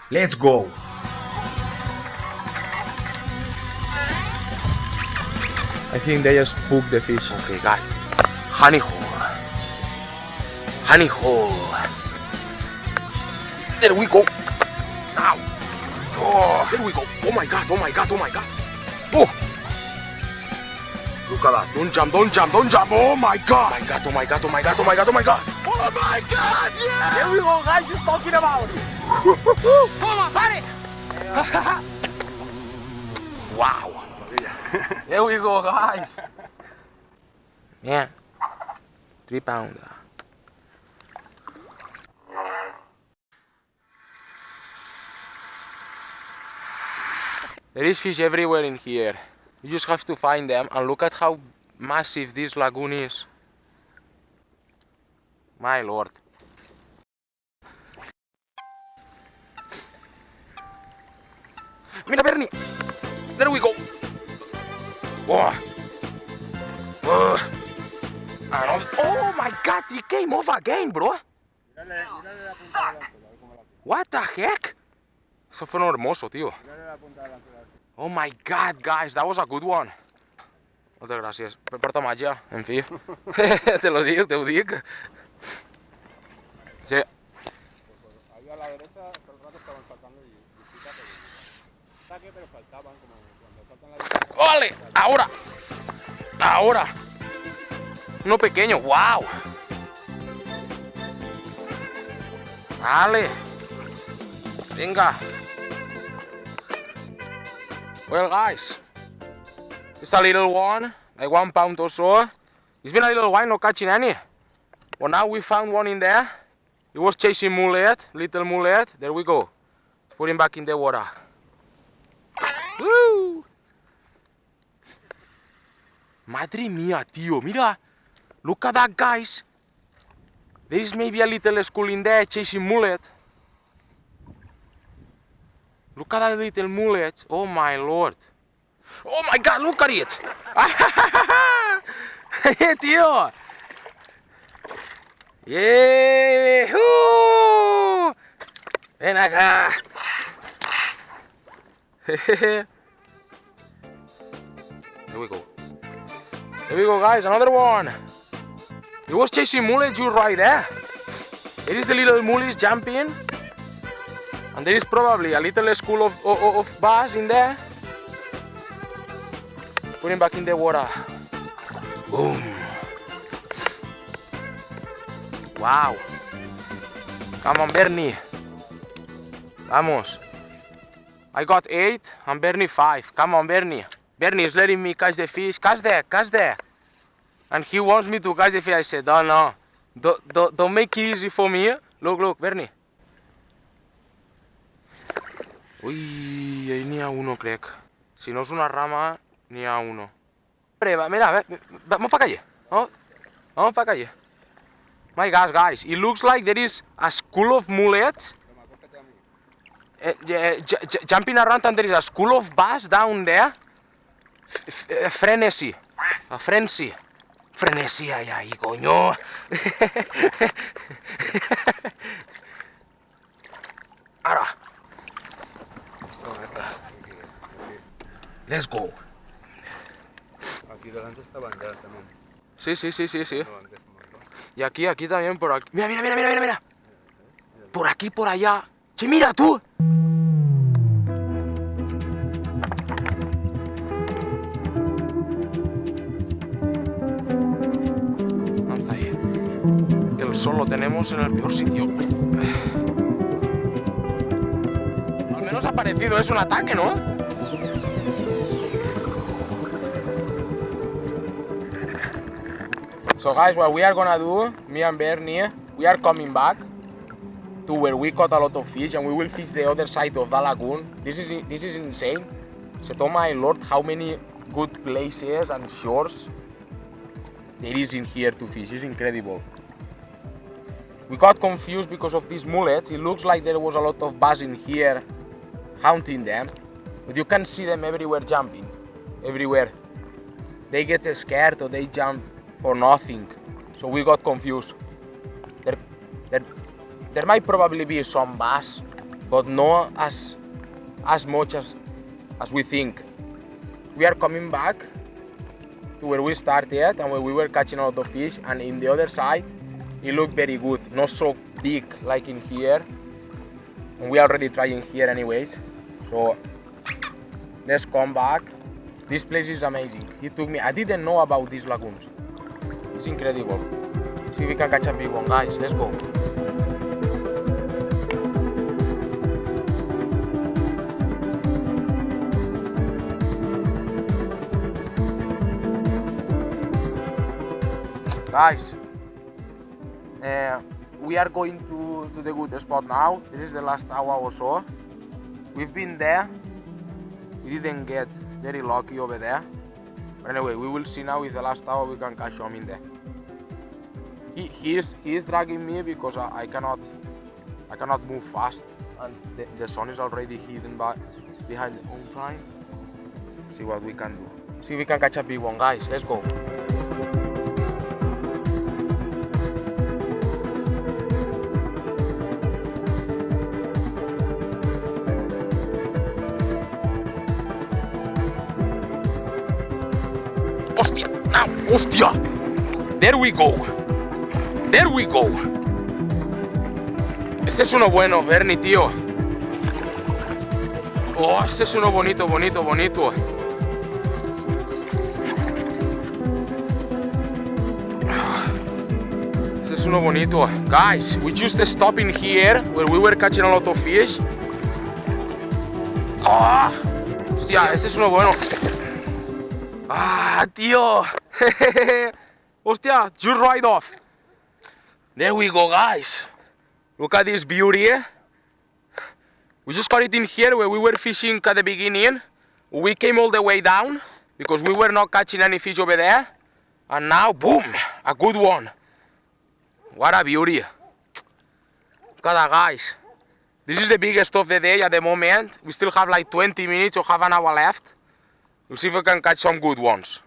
Let's go. I think they just spooked the fish. Okay, guys. Honey hole. Honey hole. There we go. Now. Oh, there we go. Oh my god, oh my god, oh my god. Oh. Look at that. Don't jump, don't jump, don't jump. Oh my god. Oh my god, oh my god, oh my god, oh my god, oh my god. Oh my god, yeah. There we go, guys. Just talking about it. Come on, buddy. Wow. There we go, guys. Man. 3 pounds. There is fish everywhere in here. You just have to find them, and look at how massive this lagoon is. My lord. Mira, Bernie! There we go! Whoa. Oh my god, he came off again, bro! What the heck? Eso fue hermoso, tío. Oh my god, guys, that was a good one. Muchas gracias. Me porto más ya, en fin. Te lo digo, te lo digo. Sí. Ahí a la derecha todo el rato estaban saltando y saque, pero faltaban como cuando saltan la derecha. ¡Ole! ¡Ahora! ¡Ahora! Uno pequeño, wow. Dale. Venga. Well, guys, it's a little one, like 1 pound or so. It's been a little while not catching any. But now we found one in there. He was chasing mullet, little mullet. There we go. Put him back in the water. Woo! Madre mía, tío, mira. Look at that, guys. There is maybe a little school in there chasing mullet. Look at that little mullet. Oh my lord. Oh my god, look at it. Hey, tío. Yeah. Ven acá. There we go. There we go, guys, another one. He was chasing mullet just right there. There is the little mullet jumping. And there is probably a little school of bass in there. Put him back in the water. Boom. Wow. Come on, Bernie. Vamos. I got 8 and Bernie 5. Come on, Bernie. Bernie is letting me catch the fish. Catch there, catch there. And he wants me to catch the fish. I said, oh no. Don't make it easy for me. Look, look, Bernie. Uy, ahí ni a uno, crec. Si no es una rama, ni a uno. Mira, a ver, vamos para calle. Vamos para calle. My gosh, guys, it looks like there is a school of mullets jumping around, and there is a school of bass down there. Frenzy. A frenzy. Frenesí ahí, coño. Ahora. Let's go. Aquí delante estaban ya también. Sí. No, antes, Y aquí también, por aquí. Mira. Por aquí, por allá. ¡Che, mira tú! Anda ahí. El sol lo tenemos en el peor sitio. Al menos ha parecido, es un ataque, ¿no? So guys, what we are gonna do, me and Bernie, we are coming back to where we caught a lot of fish, and we will fish the other side of the lagoon. This is insane. So, oh my lord, how many good places and shores there is in here to fish. It's incredible. We got confused because of these mullets. It looks like there was a lot of bass in here hunting them, but you can see them everywhere jumping, everywhere. They get scared or they jump for nothing, so we got confused. There might probably be some bass, but not as much as we think. We are coming back to where we started and where we were catching a lot of fish, and in the other side it looked very good, not so big like in here, and we are already trying here anyways. So let's come back. This place is amazing. I didn't know about these lagoons. It's incredible. See if we can catch a big one, guys. Let's go. Guys, we are going to the good spot now. This is the last hour or so. We've been there. We didn't get very lucky over there. But anyway, we will see now if the last hour we can catch some in there. He is dragging me because I cannot move fast, and the sun is already hidden behind the home line. See what we can do. See if we can catch a big one, guys. Let's go. Hostia! There we go. There we go. Este es uno bueno, Bernie, tío. Oh, este es uno bonito, bonito, bonito. Este es uno bonito. Guys, we just stopped in here where we were catching a lot of fish. Oh, hostia, este es uno bueno. Ah, tío. Hostia, just right off. There we go, guys. Look at this beauty. We just caught it in here where we were fishing at the beginning. We came all the way down because we were not catching any fish over there. And now, boom, a good one. What a beauty. Look at that, guys. This is the biggest of the day at the moment. We still have like 20 minutes or half an hour left. We'll see if we can catch some good ones.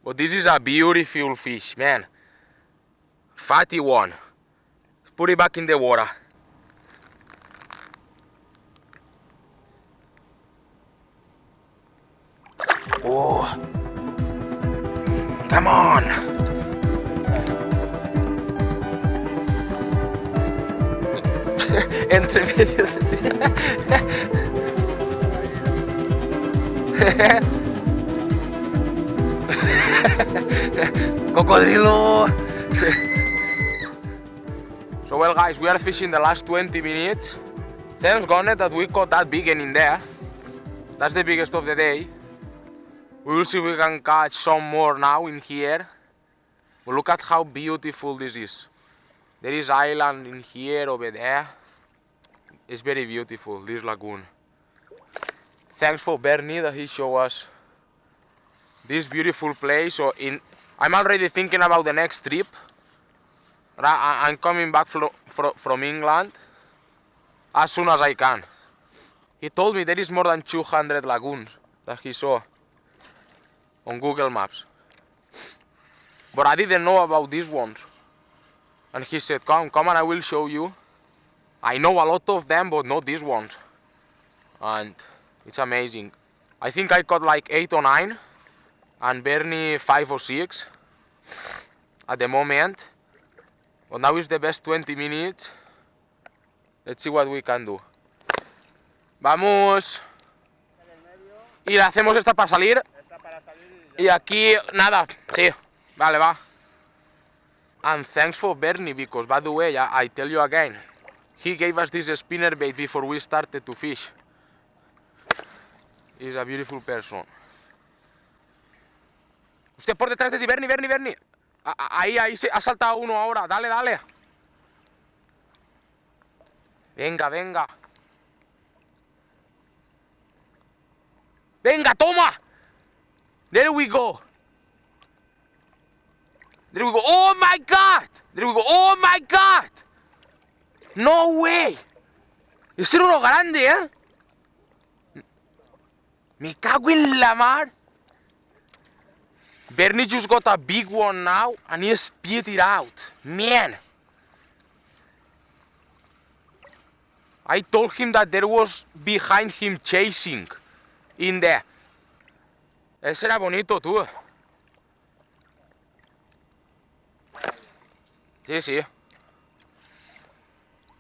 But this is a beautiful fish, man. Fatty one. Let's put it back in the water. Oh. Come on. Entre medio. Cocodrilo! So well, guys, we are fishing the last 20 minutes. Thanks God that we caught that big one in there. That's the biggest of the day. We will see if we can catch some more now in here. But look at how beautiful this is. There is island in here, over there. It's very beautiful, this lagoon. Thanks for Bernie that he showed us this beautiful place. So I'm already thinking about the next trip. I'm coming back from England as soon as I can. He told me there is more than 200 lagoons that he saw on Google Maps. But I didn't know about these ones. And he said, come and I will show you. I know a lot of them, but not these ones. And it's amazing. I think I caught like 8 or 9. And Bernie 5 or 6 at the moment. But now is the best 20 minutes. Let's see what we can do. Vamos. Y le hacemos esta para salir. Y aquí, nada. Sí, vale, va. And thanks for Bernie, because by the way, I tell you again, he gave us this spinnerbait before we started to fish. He's a beautiful person. Hostia, por detrás de ti, Bernie. Ahí se ha saltado uno ahora. Dale. Venga. Venga, toma. There we go. Oh my God. Oh my God. No way. Ese era uno grande, ¿eh? Me cago en la mar. Bernie just got a big one now and he spit it out. Man. I told him that there was behind him chasing in there. Ese era bonito, tú. Sí, sí.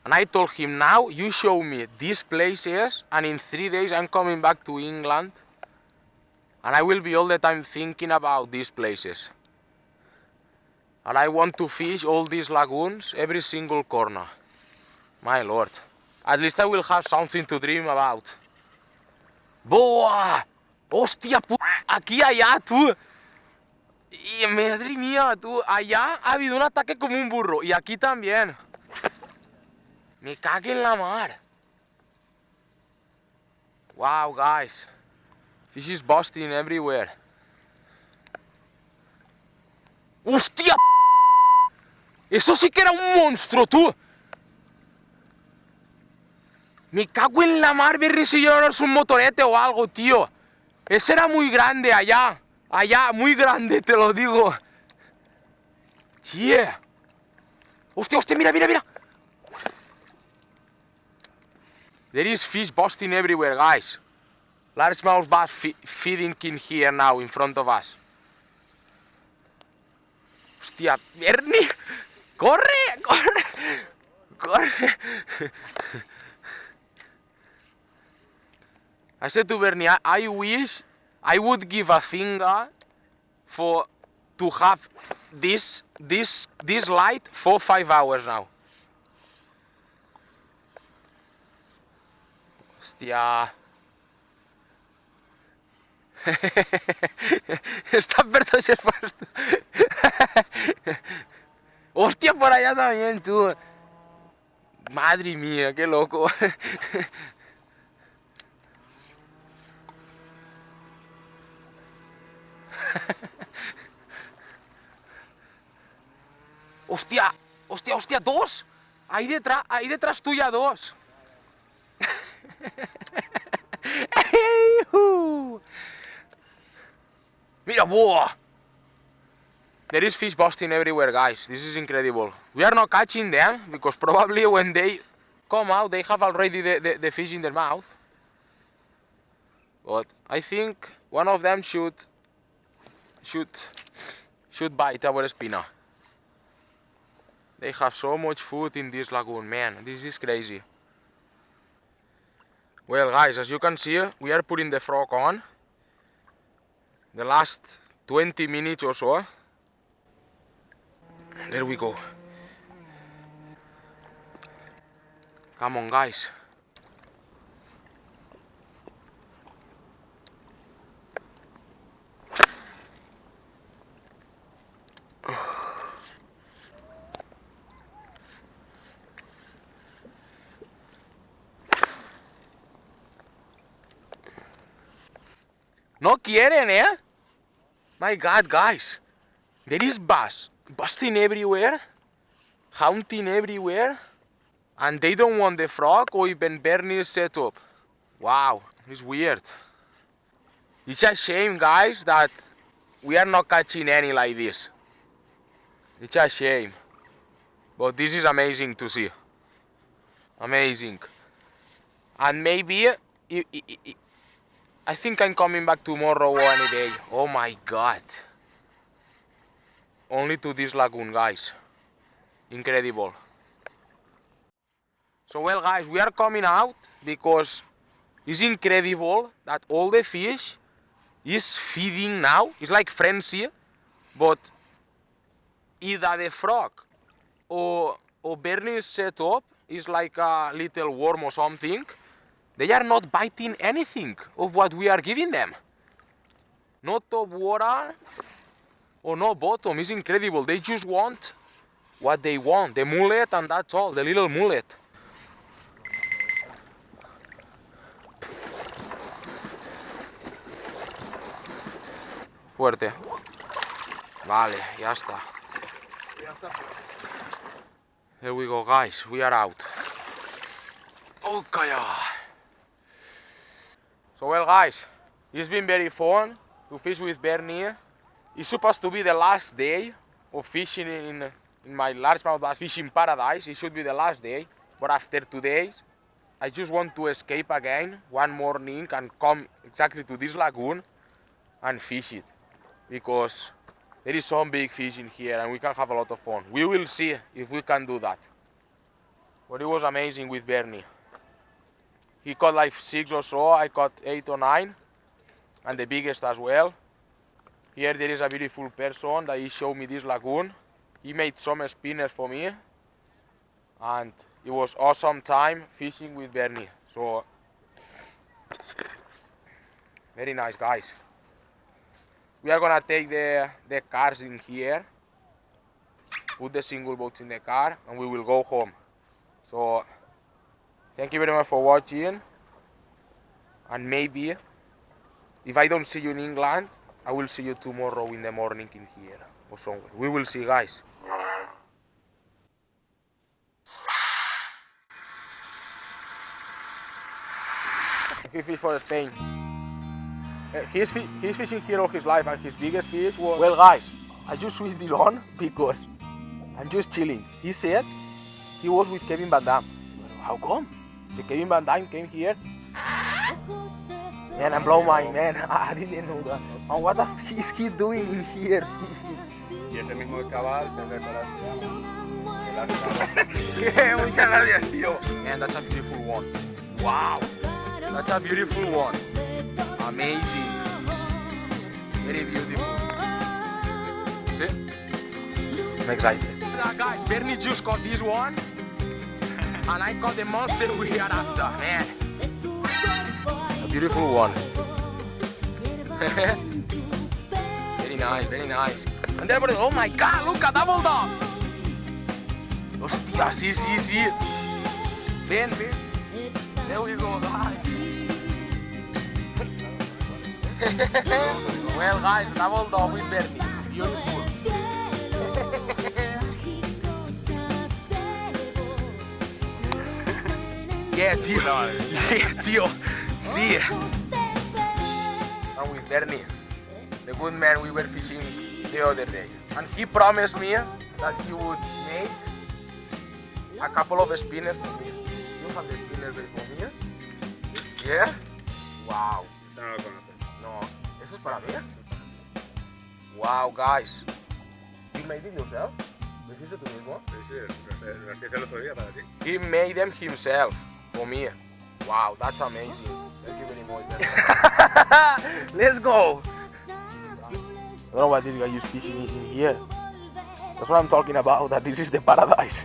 And I told him, now you show me these places, and in 3 days I'm coming back to England, and I will be all the time thinking about these places. And I want to fish all these lagoons, every single corner. My lord. At least I will have something to dream about. ¡Boa! ¡Hostia, aquí, allá, tú! Y madre mía, tú, allá ha habido un ataque como un burro, y aquí también. Me cago en la mar. Wow, guys. Fish is busting everywhere. ¡Hostia! Eso sí que era un monstruo, tú. Me cago en la mar, ver si yo no es un motorete o algo, tío. Ese era muy grande allá. Allá, muy grande, te lo digo. Yeah. Hostia, hostia, mira, mira, mira. There is fish busting everywhere, guys. Largemouth bass feeding in here now, in front of us. Hostia, Bernie. ¡Corre! ¡Corre! ¡Corre! I said to Bernie, I wish I would give a finger to have this light for 5 hours now. Hostia. Está perto de ser puesto. Hostia, por allá también, tú. Madre mía, qué loco. Hostia, hostia, hostia, dos. Ahí detrás tuya, dos. Mira, boa. There is fish busting everywhere, guys. This is incredible. We are not catching them because probably when they come out, they have already the fish in their mouth. But I think one of them should bite our spinner. They have so much food in this lagoon, man. This is crazy. Well, guys, as you can see, we are putting the frog on. The last 20 minutes or so. There we go. Come on, guys. No quieren, eh? My God, guys. There is bass busting everywhere, hunting everywhere, and they don't want the frog or even Bernie's setup. Wow, it's weird. It's a shame, guys, that we are not catching any like this. It's a shame. But this is amazing to see. Amazing. And maybe I think I'm coming back tomorrow or any day. Oh my God. Only to this lagoon, guys. Incredible. So well, guys, we are coming out because it's incredible that all the fish is feeding now. It's like frenzy, but either the frog or Bernie's setup is like a little worm or something. They are not biting anything of what we are giving them. No top water or no bottom. It's incredible. They just want what they want. The mullet, and that's all. The little mullet. Fuerte. Vale, ya está. Here we go, guys. We are out. Okay. So well, guys, it's been very fun to fish with Bernie. It's supposed to be the last day of fishing in my largemouth bass fishing paradise. It should be the last day, but after 2 days, I just want to escape again one morning and come exactly to this lagoon and fish it, because there is some big fish in here and we can have a lot of fun. We will see if we can do that. But it was amazing with Bernie. He caught like 6 or so, I caught 8 or 9, and the biggest as well. Here there is a beautiful person that he showed me this lagoon. He made some spinners for me, and it was awesome time fishing with Bernie. So very nice, guys. We are gonna take the cars in here, put the single boats in the car, and we will go home. So thank you very much for watching, and maybe if I don't see you in England, I will see you tomorrow in the morning in here or somewhere. We will see, guys. He fished for Spain. He's fishing here all his life, and his biggest fish was... Well, guys, I just switched it on because I'm just chilling. He said he was with Kevin Van Damme. How come? So Kevin Van Damme came here. Man, I'm blowing my man. I didn't know that. And what is he doing in here? Y ese mismo chaval te Muchas gracias, tío. Man, that's a beautiful one. Wow, that's a beautiful one. Amazing. Very beautiful. See? I'm excited. Guys, Bernie just got this one, and I got the monster we are after. Man, a beautiful one. Very nice, very nice. And then, oh my God, look at double dog. Hostia, sí, sí, sí. Ven, ven. There we go, guys. Well, guys, double dog with Bernie. Beautiful. Yeah, tío. Yeah, tío. Sí. And with Bernie, the good man we were fishing the other day. And he promised me that he would make a couple of spinners for me. You have the spinners for me? Yeah? Wow. No, ¿eso es para mí? Wow, guys. You made it yourself? ¿Lo hiciste tú mismo? Sí, lo hice el otro día para ti. He made them himself for me. Wow, that's amazing. Thank you very much. Let's go. I don't know why this guy is fishing in here. That's what I'm talking about, that this is the paradise.